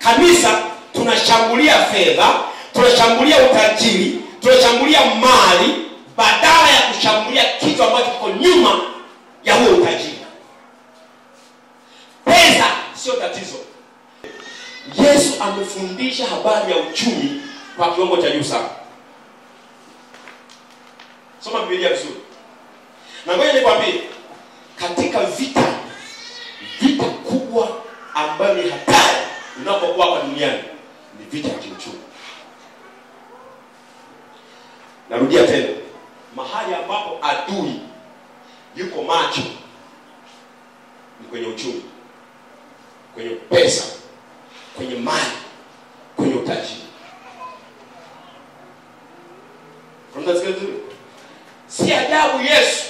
Kanisa tunashambulia fedha, tunashambulia utajiri, tunashambulia mali badala ya kushambulia kitu ambacho kiko nyuma ya huo utajiri. Pesa sio tatizo. Yesu amefundisha habari ya uchumi kwa kiwango cha juu sana. Soma Biblia vizuri. Na ngoja nikwambie, katika vita kubwa ambayo ni hatari unapokuwa hapa duniani ni vita ya kiuchumi. Narudia tena, mahali ambapo adui yuko macho ni kwenye uchumi, kwenye pesa, kwenye mali, kwenye utajiri. Si ajabu Yesu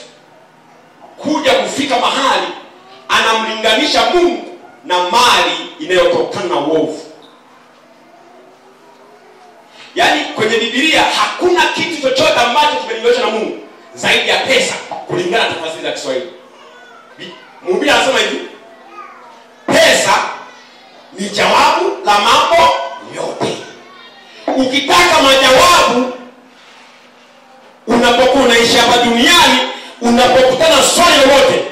kuja kufika mahali anamlinganisha Mungu na mali inayotokana na uovu. Yaani kwenye Biblia hakuna kitu chochote ambacho kimelinganishwa na Mungu zaidi ya pesa kulingana na tafsiri za Kiswahili. Mhubiri anasema hivi: pesa ni jawabu la mambo yote. Ukitaka majawabu unapokuwa unaishi hapa duniani, unapokutana swali lolote,